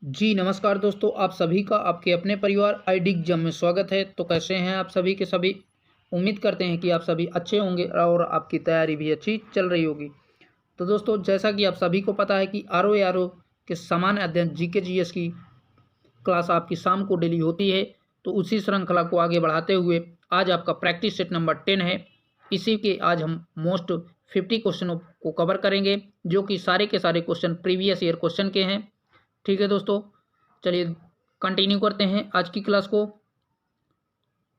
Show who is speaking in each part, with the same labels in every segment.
Speaker 1: जी नमस्कार दोस्तों, आप सभी का आपके अपने परिवार आईडिग्जम में स्वागत है। तो कैसे हैं आप सभी के सभी। उम्मीद करते हैं कि आप सभी अच्छे होंगे और आपकी तैयारी भी अच्छी चल रही होगी। तो दोस्तों, जैसा कि आप सभी को पता है कि आर ओ के सामान्य अध्ययन जीके जीएस की क्लास आपकी शाम को डेली होती है। तो उसी श्रृंखला को आगे बढ़ाते हुए आज आपका प्रैक्टिस सेट नंबर 10 है। इसी के आज हम मोस्ट 50 क्वेश्चनों को कवर करेंगे, जो कि सारे के सारे क्वेश्चन प्रीवियस ईयर क्वेश्चन के हैं। ठीक है दोस्तों, चलिए कंटिन्यू करते हैं आज की क्लास को।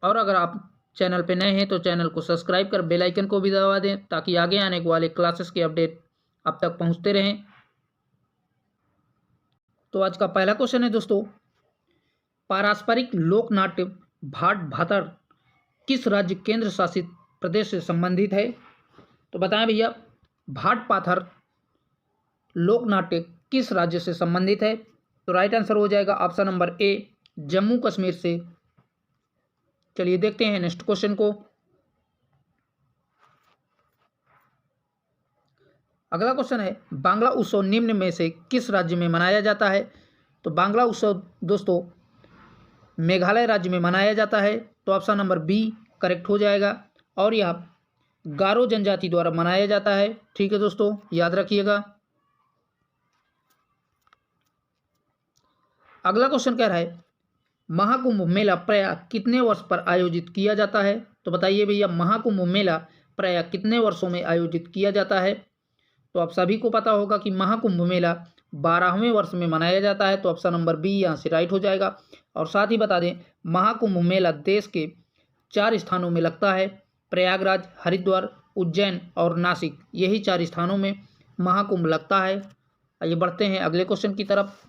Speaker 1: और अगर आप चैनल पे नए हैं तो चैनल को सब्सक्राइब कर बेल आइकन को भी दबा दें, ताकि आगे आने वाले क्लासेस के अपडेट आप तक पहुंचते रहें। तो आज का पहला क्वेश्चन है दोस्तों, पारस्परिक लोक नाट्य भाट भातर किस राज्य केंद्र शासित प्रदेश से संबंधित है। तो बताएं भैया, भाट पाथर लोक नाट्य किस राज्य से संबंधित है। तो राइट आंसर हो जाएगा option number A, Jammu Kashmir से। चलिए देखते हैं नेक्स्ट क्वेश्चन को। अगला क्वेश्चन है, बांग्ला उत्सव निम्न में से किस राज्य में मनाया जाता है। तो बांग्ला उत्सव दोस्तों मेघालय राज्य में मनाया जाता है। तो ऑप्शन नंबर बी करेक्ट हो जाएगा, और यह गारो जनजाति द्वारा मनाया जाता है। ठीक है दोस्तों, याद रखिएगा। अगला क्वेश्चन कह रहा है, महाकुंभ मेला प्रयाग कितने वर्ष पर आयोजित किया जाता है। तो बताइए भैया, महाकुंभ मेला प्रयाग कितने वर्षों में आयोजित किया जाता है। तो आप सभी को पता होगा कि महाकुंभ मेला 12वें वर्ष में मनाया जाता है। तो ऑप्शन नंबर बी यहाँ से राइट हो जाएगा। और साथ ही बता दें, महाकुंभ मेला देश के 4 स्थानों में लगता है। प्रयागराज, हरिद्वार, उज्जैन और नासिक, यही 4 स्थानों में महाकुंभ लगता है। आइए बढ़ते हैं अगले क्वेश्चन की तरफ।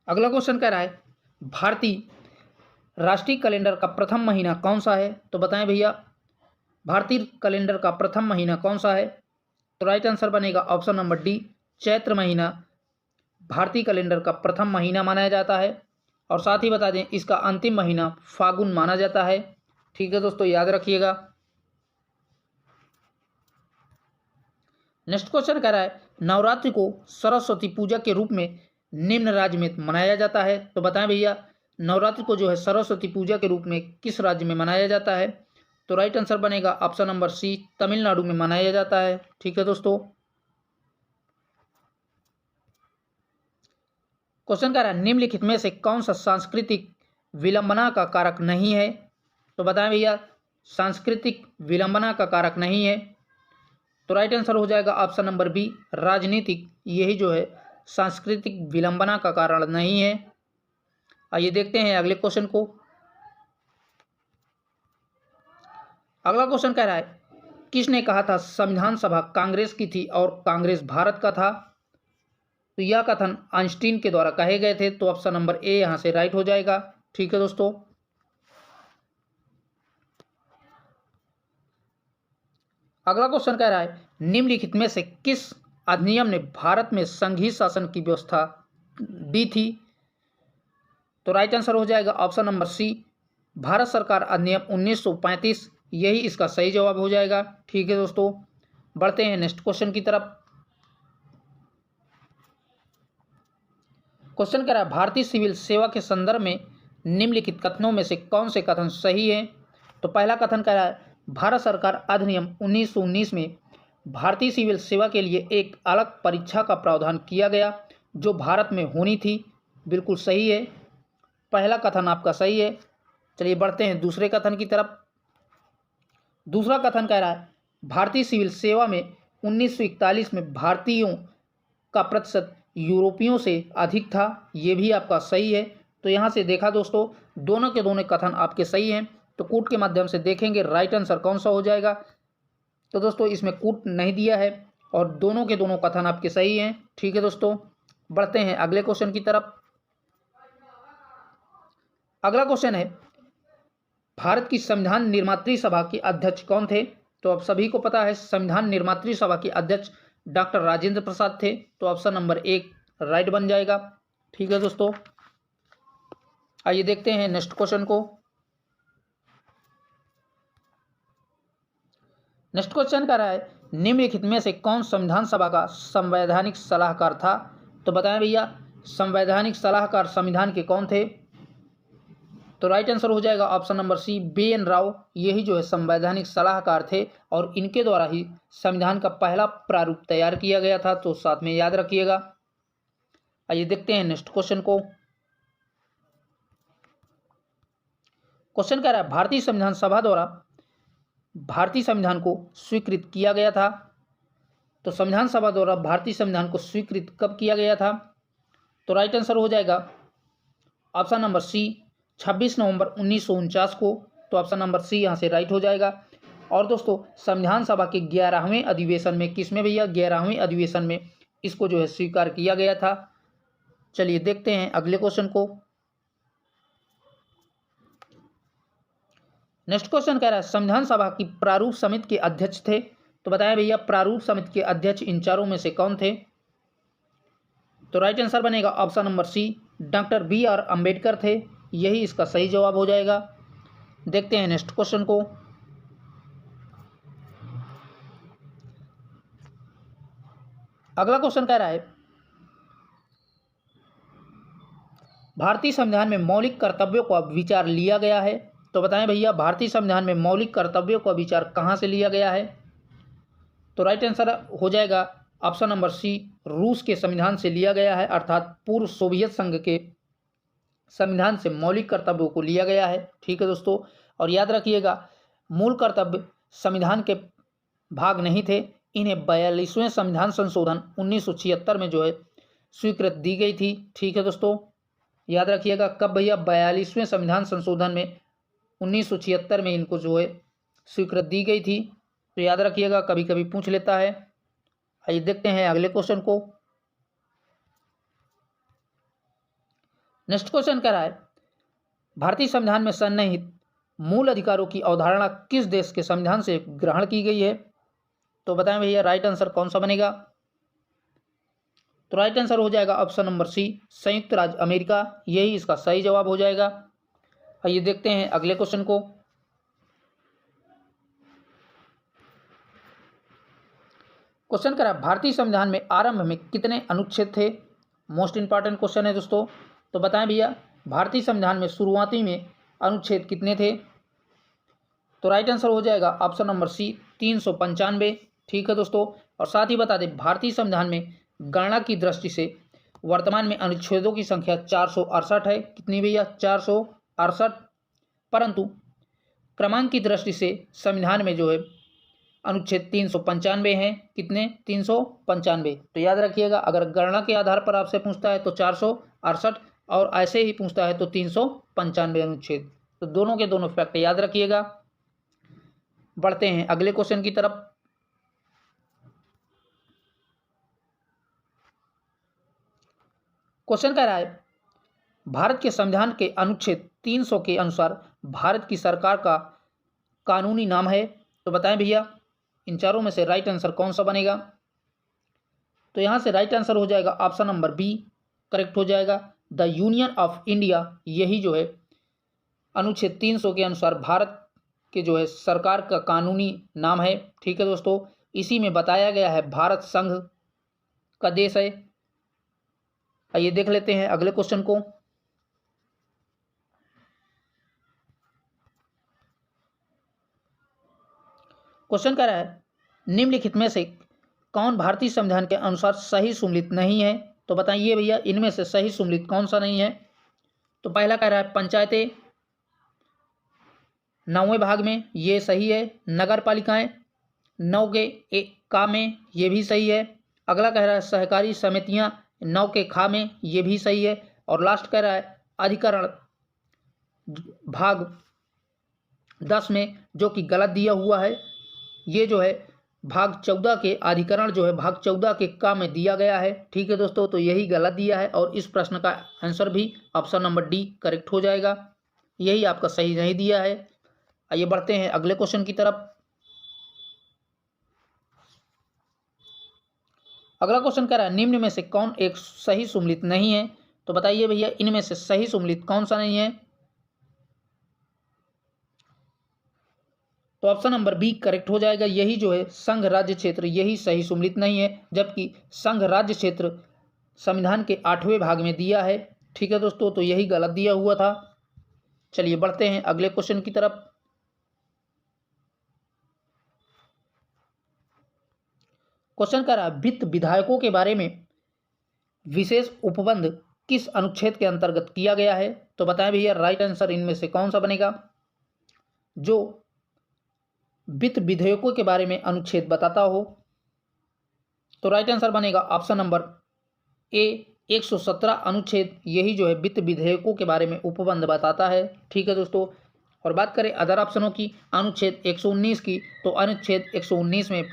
Speaker 1: अगला क्वेश्चन कह रहा है, भारतीय राष्ट्रीय कैलेंडर का प्रथम महीना कौन सा है। तो बताएं भैया, भारतीय कैलेंडर का प्रथम महीना कौन सा है। तो राइट आंसर बनेगा ऑप्शन नंबर डी, चैत्र महीना भारतीय कैलेंडर का प्रथम महीना माना जाता है। और साथ ही बता दें, इसका अंतिम महीना फागुन माना जाता है। ठीक है दोस्तों, याद रखिएगा। नेक्स्ट क्वेश्चन कह रहा है, नवरात्रि को सरस्वती पूजा के रूप में निम्न राज्य में मनाया जाता है। तो बताएं भैया, नवरात्रि को जो है सरस्वती पूजा के रूप में किस राज्य में मनाया जाता है। तो राइट आंसर बनेगा ऑप्शन नंबर सी, तमिलनाडु में मनाया जाता है। ठीक है दोस्तों। क्वेश्चन कह रहा है, निम्नलिखित में से कौन सा सांस्कृतिक विलंबना का कारक नहीं है। तो बताएं भैया, सांस्कृतिक विलंबना का कारक नहीं है। तो राइट आंसर हो जाएगा ऑप्शन नंबर बी, राजनीतिक, यही जो है सांस्कृतिक विलंबना का कारण नहीं है। आइए देखते हैं अगले क्वेश्चन को। अगला क्वेश्चन कह रहा है, किसने कहा था संविधान सभा कांग्रेस की थी और कांग्रेस भारत का था। तो यह कथन आइंस्टीन के द्वारा कहे गए थे। तो ऑप्शन नंबर ए यहां से राइट हो जाएगा। ठीक है दोस्तों। अगला क्वेश्चन कह रहा है, निम्नलिखित में से किस अधिनियम ने भारत में संघीय शासन की व्यवस्था दी थी। तो राइट आंसर हो जाएगा ऑप्शन नंबर सी, भारत सरकार अधिनियम 1935, यही इसका सही जवाब हो जाएगा। ठीक है दोस्तों, बढ़ते हैं नेक्स्ट क्वेश्चन की तरफ। क्वेश्चन कह रहा है, भारतीय सिविल सेवा के संदर्भ में निम्नलिखित कथनों में से कौन से कथन सही है। तो पहला कथन कह रहा है, भारत सरकार अधिनियम 1919 में भारतीय सिविल सेवा के लिए एक अलग परीक्षा का प्रावधान किया गया, जो भारत में होनी थी। बिल्कुल सही है, पहला कथन आपका सही है। चलिए बढ़ते हैं दूसरे कथन की तरफ। दूसरा कथन कह रहा है, भारतीय सिविल सेवा में 1941 में भारतीयों का प्रतिशत यूरोपियों से अधिक था, ये भी आपका सही है। तो यहाँ से देखा दोस्तों, दोनों के दोनों कथन आपके सही हैं। तो कूट के माध्यम से देखेंगे राइट आंसर कौन सा हो जाएगा। तो दोस्तों इसमें कूट नहीं दिया है और दोनों के दोनों कथन आपके सही हैं। ठीक है दोस्तों, बढ़ते हैं अगले क्वेश्चन की तरफ। अगला क्वेश्चन है, भारत की संविधान निर्मात्री सभा के अध्यक्ष कौन थे। तो आप सभी को पता है, संविधान निर्मात्री सभा के अध्यक्ष डॉक्टर राजेंद्र प्रसाद थे। तो ऑप्शन नंबर एक राइट बन जाएगा। ठीक है दोस्तों, आइए देखते हैं नेक्स्ट क्वेश्चन को। नेक्स्ट क्वेश्चन कह रहा है, निम्नलिखित में से कौन संविधान सभा का संवैधानिक सलाहकार था? तो बताएं भैया, संवैधानिक सलाहकार संविधान के कौन थे? तो राइट आंसर हो जाएगा option number C, BN Rao. यही जो है संवैधानिक सलाहकार थे और इनके द्वारा ही संविधान का पहला प्रारूप तैयार किया गया था, तो साथ में याद रखिएगा। आइए देखते हैं नेक्स्ट क्वेश्चन को। क्वेश्चन कह रहा है भारतीय संविधान सभा द्वारा भारतीय संविधान को स्वीकृत किया गया था। तो संविधान सभा द्वारा भारतीय संविधान को स्वीकृत कब किया गया था? तो राइट आंसर हो जाएगा ऑप्शन नंबर सी, 26 नवंबर 1949 को। तो ऑप्शन नंबर सी यहाँ से राइट हो जाएगा। और दोस्तों संविधान सभा के 11वें अधिवेशन में, किसमें भैया? 11वें अधिवेशन में इसको जो है स्वीकार किया गया था। चलिए देखते हैं अगले क्वेश्चन को। नेक्स्ट क्वेश्चन कह रहा है संविधान सभा की प्रारूप समिति के अध्यक्ष थे। तो बताएं भैया, प्रारूप समिति के अध्यक्ष इन चारों में से कौन थे? तो राइट आंसर बनेगा option number C, doctor BR Ambedkar थे। यही इसका सही जवाब हो जाएगा। देखते हैं नेक्स्ट क्वेश्चन को। अगला क्वेश्चन कह रहा है भारतीय संविधान में मौलिक कर्तव्यों का विचार लिया गया है। तो बताएं भैया, भारतीय संविधान में मौलिक कर्तव्यों का विचार कहां से लिया गया है? तो राइट आंसर हो जाएगा ऑप्शन नंबर सी, रूस के संविधान से लिया गया है, अर्थात पूर्व सोवियत संघ के संविधान से मौलिक कर्तव्यों को लिया गया है। ठीक है दोस्तों, और याद रखिएगा मूल कर्तव्य संविधान के भाग नहीं थे, इन्हें 42वें संविधान संशोधन 1976 में जो है स्वीकृत दी गई थी। ठीक है दोस्तों, याद रखिएगा कब भैया? 42वें संविधान संशोधन में 1976 में इनको जो है स्वीकृत दी गई थी। तो याद रखिएगा, कभी कभी पूछ लेता है। आइए देखते हैं अगले क्वेश्चन को। नेक्स्ट क्वेश्चन कह रहा है भारतीय संविधान में सन्निहित मूल अधिकारों की अवधारणा किस देश के संविधान से ग्रहण की गई है? तो बताएं भैया, राइट आंसर कौन सा बनेगा? तो राइट आंसर हो जाएगा ऑप्शन नंबर सी, संयुक्त राज्य अमेरिका। यही इसका सही जवाब हो जाएगा। आइए देखते हैं अगले क्वेश्चन को। क्वेश्चन करा भारतीय संविधान में आरंभ में कितने अनुच्छेद थे? मोस्ट इंपॉर्टेंट क्वेश्चन है दोस्तों। तो बताएं भैया, भारतीय संविधान में शुरुआती में अनुच्छेद कितने थे? तो राइट आंसर हो जाएगा ऑप्शन नंबर सी, 395। ठीक है दोस्तों, और साथ ही बता दें भारतीय संविधान में गणना की दृष्टि से वर्तमान में अनुच्छेदों की संख्या 468 है। कितनी भैया? 468। परंतु क्रमांक की दृष्टि से संविधान में जो है अनुच्छेद 395 हैं। कितने? 395। तो याद रखिएगा, अगर गणना के आधार पर आपसे पूछता है तो 468, और ऐसे ही पूछता है तो 395 अनुच्छेद। तो दोनों के दोनों फैक्ट याद रखिएगा। बढ़ते हैं अगले क्वेश्चन की तरफ। क्वेश्चन कह रहा है भारत के संविधान के अनुच्छेद 300 के अनुसार भारत की सरकार का कानूनी नाम है। तो बताएं भैया, इन चारों में से राइट आंसर कौन सा बनेगा? तो यहां से राइट आंसर हो जाएगा ऑप्शन नंबर बी, करेक्ट हो जाएगा, द यूनियन ऑफ इंडिया। यही जो है अनुच्छेद 300 के अनुसार भारत के जो है सरकार का कानूनी नाम है। ठीक है दोस्तों, इसी में बताया गया है भारत संघ का देश है। आइए देख लेते हैं अगले क्वेश्चन को। क्वेश्चन कह रहा है निम्नलिखित में से कौन भारतीय संविधान के अनुसार सही सुमेलित नहीं है? तो बताइए भैया, इनमें से सही सुमेलित कौन सा नहीं है? तो पहला कह रहा है पंचायतें 9वें भाग में, ये सही है। नगर पालिकाएं 9 के का में, ये भी सही है। अगला कह रहा है सहकारी समितियां 9 के खा में, ये भी सही है। और लास्ट कह रहा है अधिकरण भाग 10 में, जो कि गलत दिया हुआ है। ये जो है भाग 14 के अधिकरण जो है भाग 14 के का में दिया गया है। ठीक है दोस्तों, तो यही गलत दिया है और इस प्रश्न का आंसर भी ऑप्शन नंबर डी करेक्ट हो जाएगा। यही आपका सही नहीं दिया है। आइए बढ़ते हैं अगले क्वेश्चन की तरफ। अगला क्वेश्चन कह रहा है निम्न में से कौन एक सही सुमेलित नहीं है? तो बताइए भैया, इनमें से सही सुमेलित कौन सा नहीं है? तो ऑप्शन नंबर बी करेक्ट हो जाएगा। यही जो है संघ राज्य क्षेत्र, यही सही सुमेलित नहीं है, जबकि संघ राज्य क्षेत्र संविधान के 8वें भाग में दिया है। ठीक है दोस्तों, तो यही गलत दिया हुआ था। चलिए बढ़ते हैं अगले क्वेश्चन की तरफ। क्वेश्चन कर रहा है वित्त विधायकों के बारे में विशेष उपबंध किस अनुच्छेद के अंतर्गत किया गया है? तो बताएं भैया राइट आंसर इनमें से कौन सा बनेगा जो वित्त विधेयकों के बारे में अनुच्छेद बताता हो? तो राइट आंसर बनेगा ऑप्शन नंबर ए 117 अनुच्छेद, यही जो है वित्त विधेयकों के बारे में उपबंध बताता है। ठीक है दोस्तों, और बात करें अदर ऑप्शनों की, अनुच्छेद 119 की, तो अनुच्छेद 119 में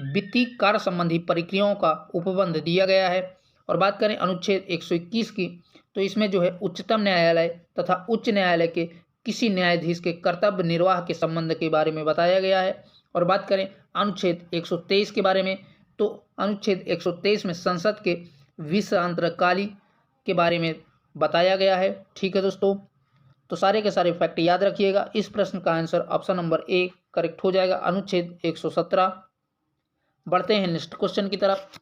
Speaker 1: वित्तीय कार्य संबंधी प्रक्रियाओं का उपबंध दिया गया है। और बात करें अनुच्छेद 121 की, तो इसमें जो है उच्चतम न्यायालय तथा उच्च न्यायालय के किसी न्यायाधीश के कर्तव्य निर्वाह के संबंध के बारे में बताया गया है। और बात करें अनुच्छेद 123 के बारे में, तो अनुच्छेद 123 में संसद के विश्रांतकाली के बारे में बताया गया है। ठीक है दोस्तों, तो सारे के सारे फैक्ट याद रखिएगा। इस प्रश्न का answer option number A correct हो जाएगा, अनुच्छेद 117। बढ़ते हैं नेक्स्ट क्वेश्चन की तरफ।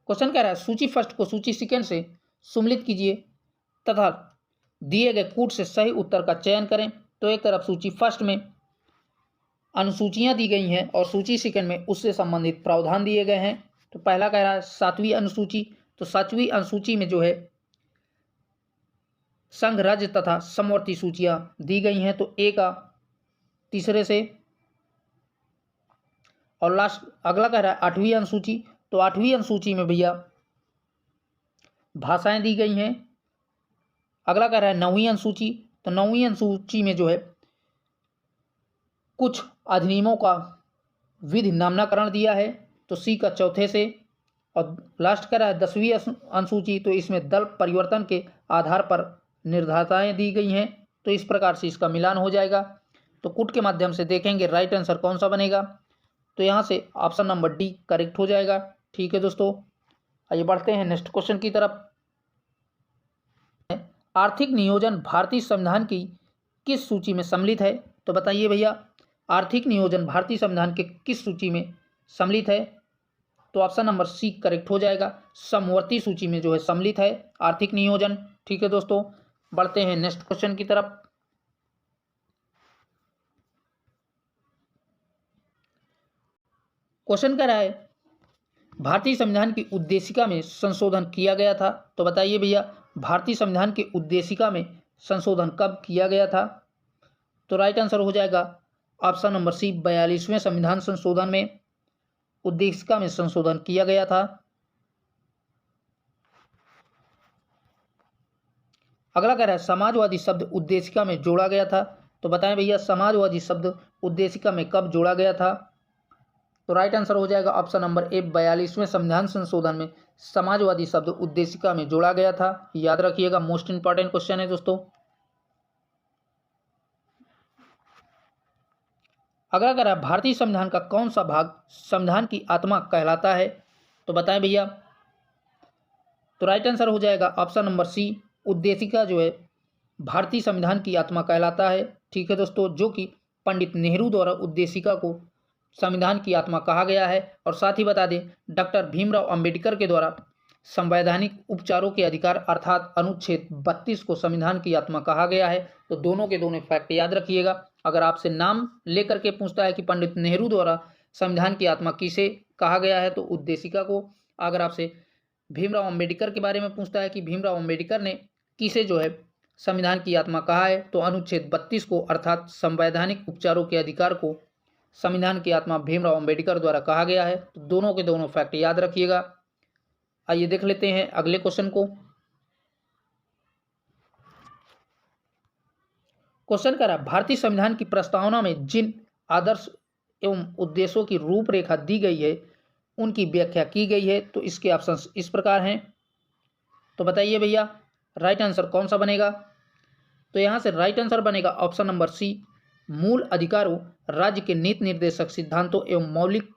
Speaker 1: क्वेश्चन कह रहा है सूची फर्स्ट को सूची सेकंड से सुमेलित कीजिए तथा दिए गए कूट से सही उत्तर का चयन करें। तो एक तरफ सूची फर्स्ट में अनुसूचियां दी गई हैं और सूची सेकंड में उससे संबंधित प्रावधान दिए गए हैं। तो पहला कह रहा है 7वीं अनुसूची, तो 7वीं अनुसूची में जो है संघ राज्य तथा समवर्ती सूचियां दी गई हैं। तो ए का तीसरे से, और लास्ट अगला कह रहा है 8वीं अनुसूची, तो 8वीं अनुसूची में भैया भाषाएं दी गई हैं। अगला कह रहा है 9वीं अनुसूची, तो 9वीं अनुसूची में जो है कुछ अधिनियमों का विधि नामकरण दिया है, तो सी का चौथे से। और लास्ट कह रहा है 10वीं अनुसूची, तो इसमें दल परिवर्तन के आधार पर निर्धारताएं दी गई हैं। तो इस प्रकार से इसका मिलान हो जाएगा। तो कूट के माध्यम से देखेंगे राइट आंसर कौन सा बनेगा, तो यहाँ से ऑप्शन नंबर डी करेक्ट हो जाएगा। ठीक है दोस्तों, आइए बढ़ते हैं नेक्स्ट क्वेश्चन की तरफ। आर्थिक नियोजन भारतीय संविधान की किस सूची में सम्मिलित है? तो बताइए भैया आर्थिक नियोजन भारतीय संविधान के किस सूची में सम्मिलित है? तो ऑप्शन नंबर सी करेक्ट हो जाएगा, समवर्ती सूची में जो है सम्मिलित है आर्थिक नियोजन। ठीक है दोस्तों, बढ़ते हैं नेक्स्ट क्वेश्चन की तरफ। क्वेश्चन कह रहा है भारतीय संविधान की उद्देशिका में संशोधन किया गया था। तो बताइए भैया भारतीय संविधान की उद्देशिका में संशोधन कब किया गया था? तो राइट आंसर हो जाएगा ऑप्शन नंबर सी 42वें संविधान संशोधन में उद्देशिका में संशोधन किया गया था। अगला कह रहा है समाजवादी शब्द उद्देशिका में जोड़ा गया था। तो बताएं भैया समाजवादी शब्द उद्देशिका में कब जोड़ा गया था? तो राइट आंसर हो जाएगा ऑप्शन नंबर ए 42वें संविधान संशोधन में समाजवादी शब्द उद्देशिका में जोड़ा गया था। याद रखिएगा, मोस्ट इंपॉर्टेंट क्वेश्चन है दोस्तों। अगला कह रहा है भारतीय संविधान का कौन सा भाग संविधान की आत्मा कहलाता है? तो बताएं भैया, तो राइट आंसर हो जाएगा ऑप्शन नंबर सी उद्देशिका जो है भारतीय संविधान की आत्मा कहलाता है। ठीक है दोस्तों, जो कि पंडित नेहरू द्वारा उद्देशिका को संविधान की आत्मा कहा गया है। और साथ ही बता दें डॉक्टर भीमराव अंबेडकर के द्वारा संवैधानिक उपचारों के अधिकार अर्थात अनुच्छेद 32 को संविधान की आत्मा कहा गया है। तो दोनों के दोनों फैक्ट याद रखिएगा। अगर आपसे नाम लेकर के पूछता है कि पंडित नेहरू द्वारा संविधान की आत्मा किसे कहा गया है, तो उद्देशिका को। अगर आपसे भीमराव अंबेडकर के बारे में पूछता है कि भीमराव अंबेडकर ने किसे जो है संविधान की आत्मा कहा है, तो अनुच्छेद 32 को अर्थात संवैधानिक उपचारों के अधिकार को संविधान की आत्मा भीमराव अंबेडकर द्वारा कहा गया है। तो दोनों के दोनों फैक्ट याद रखिएगा। आइए देख लेते हैं अगले क्वेश्चन को। क्वेश्चन कह रहा है भारतीय संविधान की प्रस्तावना में जिन आदर्श एवं उद्देश्यों की रूपरेखा दी गई है उनकी व्याख्या की गई है। तो इसके ऑप्शंस इस प्रकार हैं। तो बताइए भैया राइट आंसर कौन सा बनेगा? तो यहाँ से राइट आंसर बनेगा ऑप्शन नंबर सी मूल अधिकारों, राज्य के नीति निर्देशक सिद्धांतों एवं मौलिक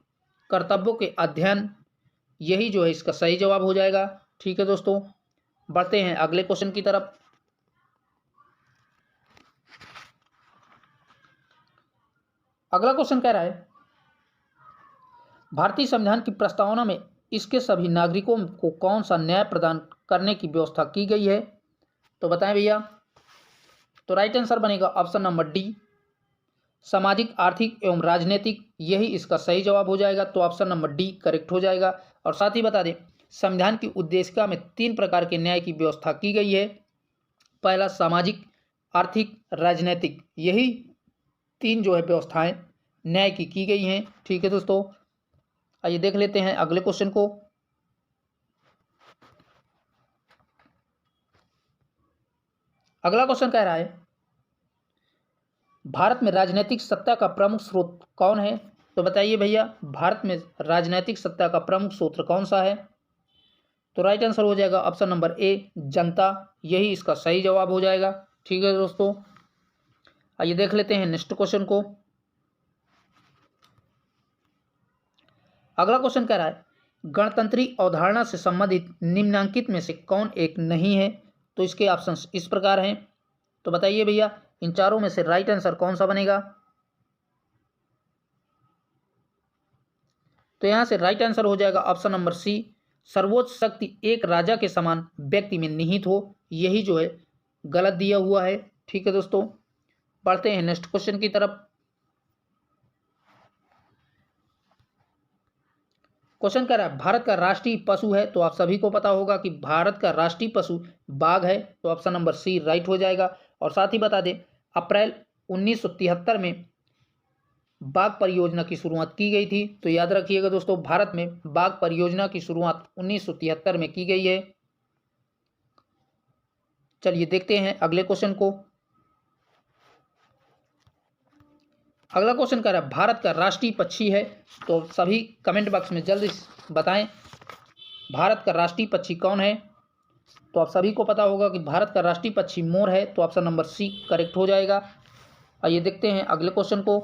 Speaker 1: कर्तव्यों के अध्ययन, यही जो है इसका सही जवाब हो जाएगा। ठीक है दोस्तों, बढ़ते हैं अगले क्वेश्चन की तरफ। अगला क्वेश्चन कह रहा है भारतीय संविधान की प्रस्तावना में इसके सभी नागरिकों को कौन सा न्याय प्रदान करने की व्यवस्था की गई है? तो बताएं भैया। तो राइट आंसर बनेगा ऑप्शन नंबर डी, सामाजिक, आर्थिक एवं राजनीतिक, यही इसका सही जवाब हो जाएगा। तो ऑप्शन नंबर डी करेक्ट हो जाएगा। और साथ ही बता दें संविधान की उद्देशिका में 3 प्रकार के न्याय की व्यवस्था की गई है। पहला सामाजिक, आर्थिक, राजनीतिक, यही 3 जो है व्यवस्थाएं न्याय की गई हैं। ठीक है दोस्तों, आइए देख लेते हैं अगले क्वेश्चन को। अगला क्वेश्चन कह रहा है भारत में राजनीतिक सत्ता का प्रमुख स्रोत कौन है? तो बताइए भैया, भारत में राजनीतिक सत्ता का प्रमुख स्रोत कौन सा है? तो राइट आंसर हो जाएगा ऑप्शन नंबर ए, जनता, यही इसका सही जवाब हो जाएगा। ठीक है दोस्तों, आइए देख लेते हैं नेक्स्ट क्वेश्चन को। अगला क्वेश्चन कह रहा है गणतंत्री अवधारणा से संबंधित निम्नलिखित में से कौन एक नहीं है? तो इसके ऑप्शंस इस प्रकार हैं। तो बताइए भैया, इन चारों में से राइट आंसर कौन सा बनेगा? तो यहां से राइट आंसर हो जाएगा ऑप्शन नंबर सी, सर्वोच्च शक्ति एक राजा के समान व्यक्ति में निहित हो, यही जो है गलत दिया हुआ है। ठीक है दोस्तों, बढ़ते हैं नेक्स्ट क्वेश्चन की तरफ। क्वेश्चन कह रहा है भारत का राष्ट्रीय पशु है? तो आप सभी को पता होगा कि भारत का राष्ट्रीय पशु बाघ है। तो ऑप्शन नंबर सी राइट हो जाएगा। और साथ ही बता दें अप्रैल 1973 में बाघ परियोजना की शुरुआत की गई थी। तो याद रखिएगा दोस्तों, भारत में बाघ परियोजना की शुरुआत 1973 में की गई है। चलिए देखते हैं अगले क्वेश्चन को। अगला क्वेश्चन कह रहा है भारत का राष्ट्रीय पक्षी है? तो सभी कमेंट बॉक्स में जल्दी बताएं भारत का राष्ट्रीय पक्षी कौन है? तो आप सभी को पता होगा कि भारत का राष्ट्रीय पक्षी मोर है। तो ऑप्शन नंबर सी करेक्ट हो जाएगा। आइए देखते हैं अगले क्वेश्चन को।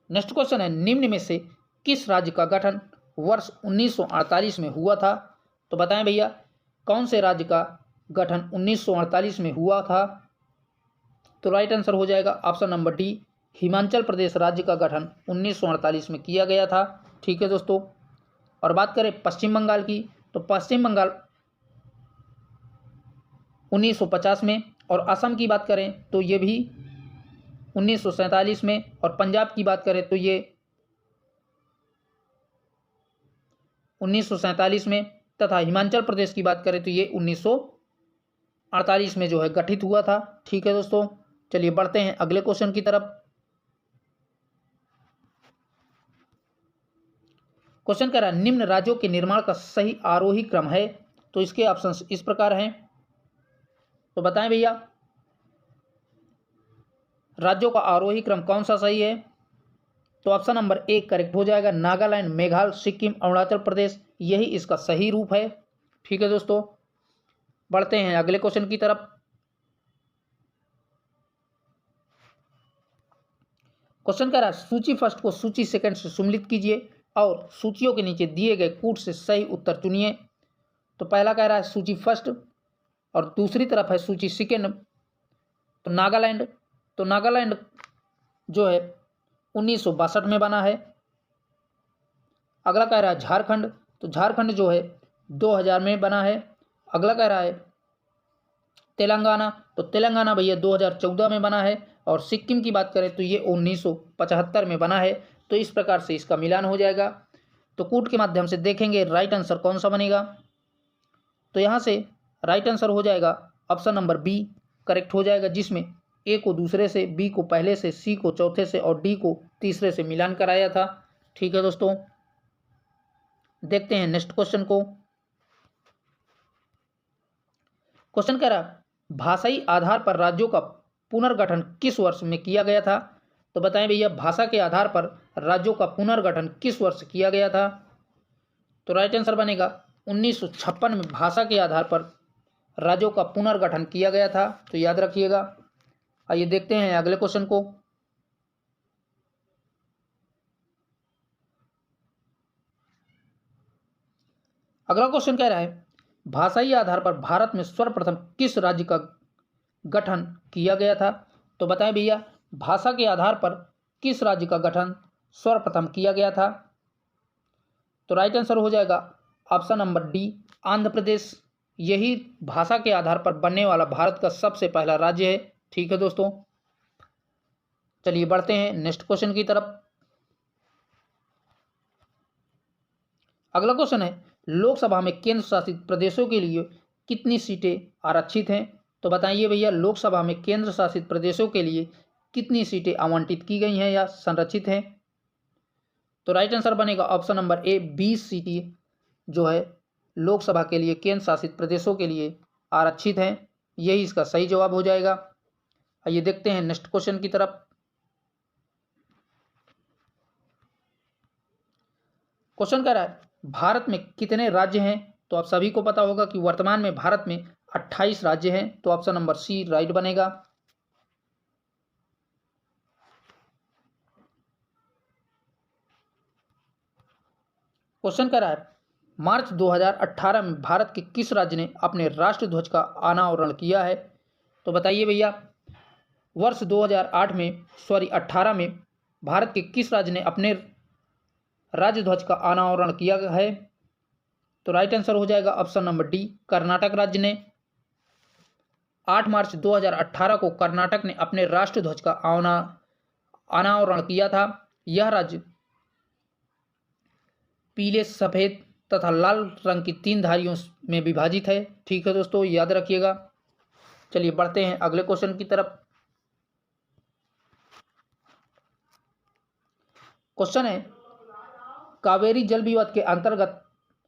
Speaker 1: नेक्स्ट क्वेश्चन है निम्न में से किस राज्य का गठन वर्ष 1948 में हुआ था? तो बताएं भैया, कौन से राज्य का गठन 1948 में हुआ था? तो राइट आंसर हो जाएगा option number D, Himachal Pradesh राज्य का गठन 1948 में किया गया था। ठीक है दोस्तों, और बात करें पश्चिम बंगाल की, तो पश्चिम बंगाल 1950 में, और असम की बात करें तो ये भी 1947 में, और पंजाब की बात करें तो ये 1947 में, तथा हिमाचल प्रदेश की बात करें तो ये 1948 में जो है गठित हुआ था। ठीक है दोस्तों, चलिए बढ़ते हैं अगले क्वेश्चन की तरफ। क्वेश्चन कह रहा है निम्न राज्यों के निर्माण का सही आरोही क्रम है? तो इसके ऑप्शंस इस प्रकार हैं। तो बताएं भैया, राज्यों का आरोही क्रम कौन सा सही है? तो ऑप्शन नंबर ए करेक्ट हो जाएगा, नागालैंड, मेघालय, सिक्किम, अरुणाचल प्रदेश, यही इसका सही रूप है। ठीक है दोस्तों, बढ़ते हैं अगले क्वेश्चन की तरफ। क्वेश्चन कह रहा है सूची फर्स्ट को सूची सेकंड से सम्मिलित कीजिए और सूचियों के नीचे दिए गए कूट से सही उत्तर चुनिए। तो पहला कह रहा है सूची फर्स्ट और दूसरी तरफ है सूची सेकंड। तो नागालैंड, तो नागालैंड जो है 1962 में बना है। अगला कह रहा है झारखंड, तो झारखंड जो है 2000 में बना है। अगला कह रहा है तेलंगाना, तो तेलंगाना भैया 2014 में बना है। और सिक्किम की बात करें तो ये 1975 में बना है। तो इस प्रकार से इसका मिलान हो जाएगा। तो कूट के माध्यम से देखेंगे राइट आंसर कौन सा बनेगा। तो यहाँ से राइट आंसर हो जाएगा ऑप्शन नंबर बी करेक्ट हो जाएगा, जिसमें ए को दूसरे से, बी को पहले से, सी को चौथे से और डी को तीसरे से मिलान कराया था। ठीक है दोस्तों, देखते हैं नेक्स्ट क्वेश्चन को। क्वेश्चन कह रहा भाषाई आधार पर राज्यों का पुनर्गठन किस वर्ष में किया गया था? तो बताएं भैया, भाषा के आधार पर राज्यों का पुनर्गठन किस वर्ष किया गया था? तो राइट आंसर बनेगा 1956 में भाषा के आधार पर राज्यों का पुनर्गठन किया गया था। तो याद रखिएगा। आइए देखते हैं अगले क्वेश्चन को। अगला क्वेश्चन कह रहा है भाषाई आधार पर भारत में सर्वप्रथम किस राज्य का गठन किया गया था? तो बताएं भैया, भाषा के आधार पर किस राज्य का गठन सर्वप्रथम किया गया था? तो राइट आंसर हो जाएगा option number D, Andhra Pradesh. यही भाषा के आधार पर बनने वाला भारत का सबसे पहला राज्य है। ठीक है दोस्तों, चलिए बढ़ते हैं नेक्स्ट क्वेश्चन की तरफ। अगला क्वेश्चन है, लोकसभा में केंद्र शासित प्रदेशों के लिए कितनी सीटें आरक्षित हैं? तो बताइए भैया, लोकसभा में केंद्र शासित प्रदेशों के लिए कितनी सीटें आवंटित की गई हैं या संरक्षित हैं? तो राइट आंसर बनेगा ऑप्शन नंबर ए, 20 सीटें जो है लोकसभा के लिए केंद्र शासित प्रदेशों के लिए आरक्षित हैं। यही इसका सही जवाब हो जाएगा। आइए देखते हैं नेक्स्ट क्वेश्चन की तरफ। क्वेश्चन कह रहा है, भारत में कितने राज्य हैं? तो आप सभी को पता होगा कि वर्तमान में भारत में 28 राज्य हैं। तो ऑप्शन नंबर सी राइट बनेगा। क्वेश्चन कह रहा है, मार्च 2018 में भारत के किस राज्य ने अपने राष्ट्र ध्वज का अनावरण किया है? तो बताइए भैया, वर्ष 18 में भारत के किस राज्य ने अपने राज्य ध्वज का अनावरण किया है? तो राइट आंसर हो जाएगा ऑप्शन नंबर डी, कर्नाटक राज्य ने। 8 मार्च 2018 को कर्नाटक ने अपने राष्ट्र ध्वज का अनावरण किया था। यह राज्य पीले, सफेद तथा लाल रंग की 3 धारियों में विभाजित है। ठीक है दोस्तों, याद रखिएगा। चलिए बढ़ते हैं अगले क्वेश्चन की तरफ। क्वेश्चन है, कावेरी जल विवाद के अंतर्गत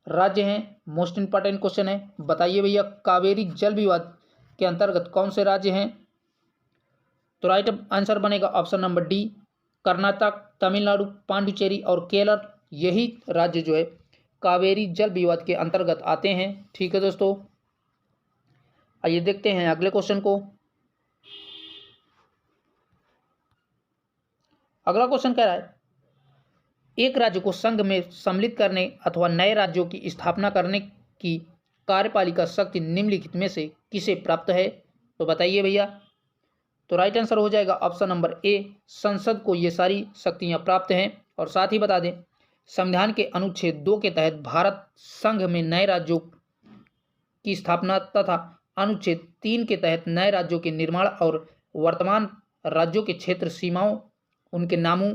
Speaker 1: राज्य हैं। मोस्ट इंपॉर्टेंट क्वेश्चन है। बताइए भैया, कावेरी जल विवाद के अंतर्गत कौन से राज्य हैं? तो राइट आंसर बनेगा option number D, Karnataka, Tamil Nadu, Pondicherry और केरल। यही राज्य जो है कावेरी जल विवाद के अंतर्गत आते हैं। ठीक है दोस्तों, आइए देखते हैं अगले क्वेश्चन को। अगला क्वेश्चन कह रहा है, एक राज्य को संघ में सम्मिलित करने अथवा नए राज्यों की स्थापना करने की कार्यपालिका शक्ति निम्नलिखित में से किसे प्राप्त है? तो बताइए भैया। तो राइट आंसर हो जाएगा ऑप्शन नंबर ए, संसद को ये सारी शक्तियां प्राप्त हैं। और साथ ही बता दें, संविधान के अनुच्छेद 2 के तहत भारत संघ में नए राज्यों की स्थापना तथा अनुच्छेद 3 के तहत नए राज्यों के निर्माण और वर्तमान राज्यों के क्षेत्र सीमाओं, उनके नामों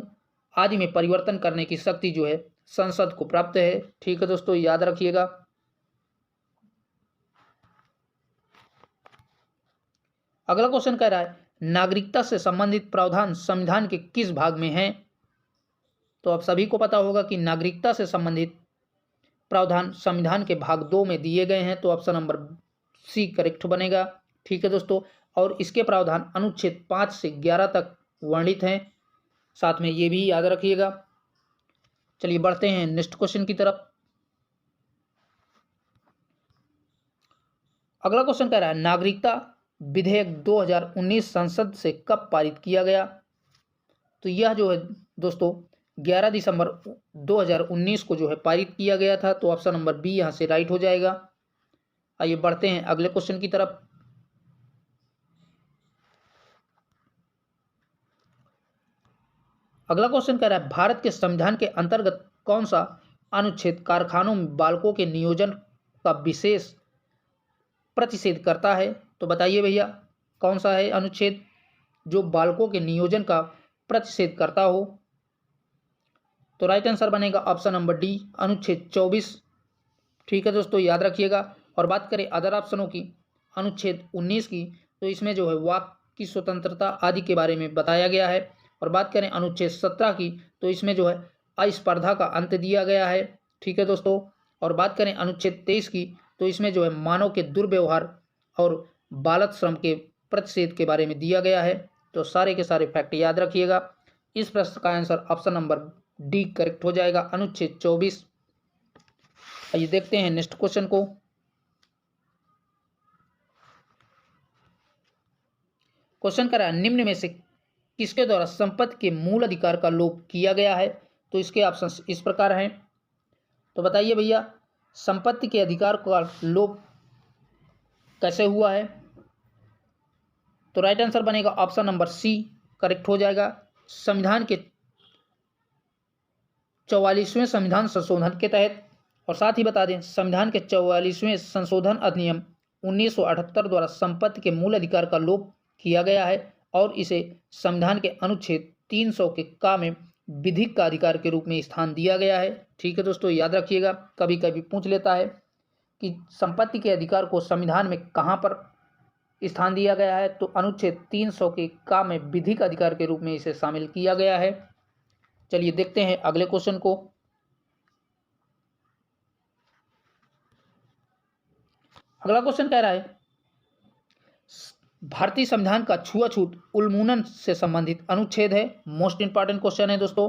Speaker 1: आदि में परिवर्तन करने की शक्ति जो है संसद को प्राप्त है। ठीक है दोस्तों, याद रखिएगा। अगला क्वेश्चन कह रहा है, नागरिकता से संबंधित प्रावधान संविधान के किस भाग में हैं? तो आप सभी को पता होगा कि नागरिकता से संबंधित प्रावधान संविधान के भाग 2 में दिए गए हैं। तो ऑप्शन नंबर सी करेक्ट बनेगा। ठीक है दोस्तों, और इसके प्रावधान अनुच्छेद 5 से 11 तक वर्णित हैं। साथ में ये भी याद रखिएगा। चलिए बढ़ते हैं नेक्स्ट क्वेश्चन की तरफ। अगला क्वेश्चन कह रहा है, नागरिकता विधेयक 2019 संसद से कब पारित किया गया? तो यह जो है दोस्तों 11 दिसंबर 2019 को जो है पारित किया गया था। तो ऑप्शन नंबर बी यहां से राइट हो जाएगा। आइए बढ़ते हैं अगले क्वेश्चन की तरफ। अगला क्वेश्चन कह रहा है, भारत के संविधान के अंतर्गत कौन सा अनुच्छेद कारखानों में बालकों के नियोजन का विशेष प्रतिषेध करता है? तो बताइए भैया, कौन सा है अनुच्छेद जो बालकों के नियोजन का प्रतिषेध करता हो? तो राइट आंसर बनेगा ऑप्शन नंबर डी, अनुच्छेद 24। ठीक है दोस्तों, याद रखिएगा। और बात करें अदर ऑप्शनों की, अनुच्छेद 19 की, तो इसमें जो है वाक की स्वतंत्रता आदि के बारे में बताया गया है। और बात करें अनुच्छेद 17 की, तो इसमें जो है अस्पर्धा का अंत दिया गया है। ठीक है दोस्तों, और बात करें अनुच्छेद 23 की, तो इसमें जो है मानव के दुर्व्यवहार और बालक श्रम के प्रतिषेध के बारे में दिया गया है। तो सारे के सारे फैक्ट याद रखिएगा। इस प्रश्न का answer option number D correct हो जाएगा, अनुच्छेद 24। आइए देखते हैं नेक्स्ट क्वेश्चन को। क्वेश्चन करा, निम्न में से किसके द्वारा संपत्ति के मूल अधिकार का लोप किया गया है? तो इसके ऑप्शन इस प्रकार हैं। तो बताइए भैया, संपत्ति के अधिकार का लोप कैसे हुआ है? तो राइट आंसर बनेगा ऑप्शन नंबर सी करेक्ट हो जाएगा। संविधान के 44वें संविधान संशोधन के तहत, और साथ ही बता दें संविधान के 44वें संशोधन अधिनियम 1978 द्वारा संपत्ति के मूल अधिकार का लोप किया गया है और इसे संविधान के अनुच्छेद 300 के का में विधिक का अधिकार के रूप में स्थान दिया गया है। ठीक है दोस्तों, याद रखिएगा, कभी कभी पूछ लेता है कि संपत्ति के अधिकार को संविधान में कहाँ पर स्थान दिया गया है, तो अनुच्छेद 300 के का में विधिक अधिकार के रूप में इसे शामिल किया गया है। चलिए देखते हैं अगले क्वेश्चन को। अगला क्वेश्चन कह रहा है भारतीय संविधान का छुआछूत उन्मूलन से संबंधित अनुच्छेद है। मोस्ट इंपॉर्टेंट क्वेश्चन है दोस्तों।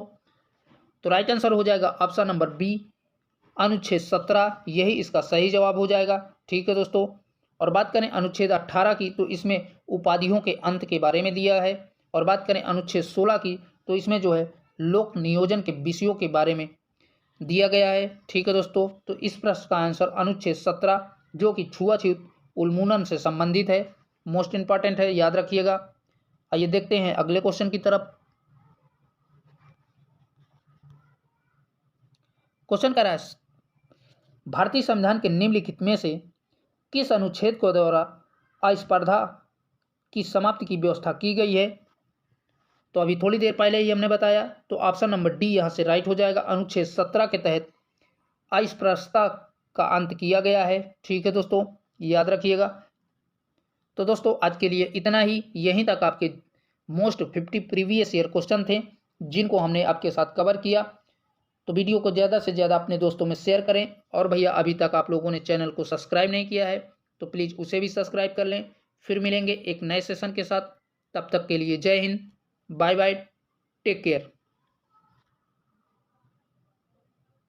Speaker 1: तो राइट आंसर हो जाएगा ऑप्शन नंबर बी अनुच्छेद 17, यही इसका सही जवाब हो जाएगा। ठीक है दोस्तों, और बात करें अनुच्छेद 18 की तो इसमें उपाधियों के अंत के बारे में दिया है, और बात करें अनुच्छेद 16 की तो इसमें जो है लोक नियोजन के विषयों के बारे में दिया गया है। ठीक है दोस्तों, तो इस प्रश्न का आंसर अनुच्छेद 17 जो कि छुआछूत उन्मूलन से संबंधित है, मोस्ट इंपॉर्टेंट है, याद रखिएगा। आइए देखते हैं अगले क्वेश्चन की तरफ। क्वेश्चन कह रहा है भारतीय संविधान के निम्नलिखित में से किस अनुच्छेद के द्वारा अस्पर्धा की समाप्ति की व्यवस्था की गई है। तो अभी थोड़ी देर पहले ही हमने बताया, तो ऑप्शन नंबर डी यहाँ से राइट हो जाएगा। अनुच्छेद 17 के तहत अस्पृश्यता का अंत किया गया है। ठीक है दोस्तों, याद रखिएगा। तो दोस्तों आज के लिए इतना ही, यहीं तक आपके मोस्ट 50 प्रीवियस ईयर क्वेश्चन थे जिनको हमने आपके साथ कवर किया। तो वीडियो को ज़्यादा से ज़्यादा अपने दोस्तों में शेयर करें, और भैया अभी तक आप लोगों ने चैनल को सब्सक्राइब नहीं किया है तो प्लीज़ उसे भी सब्सक्राइब कर लें। फिर मिलेंगे एक नए सेशन के साथ, तब तक के लिए जय हिंद, बाय बाय, टेक केयर।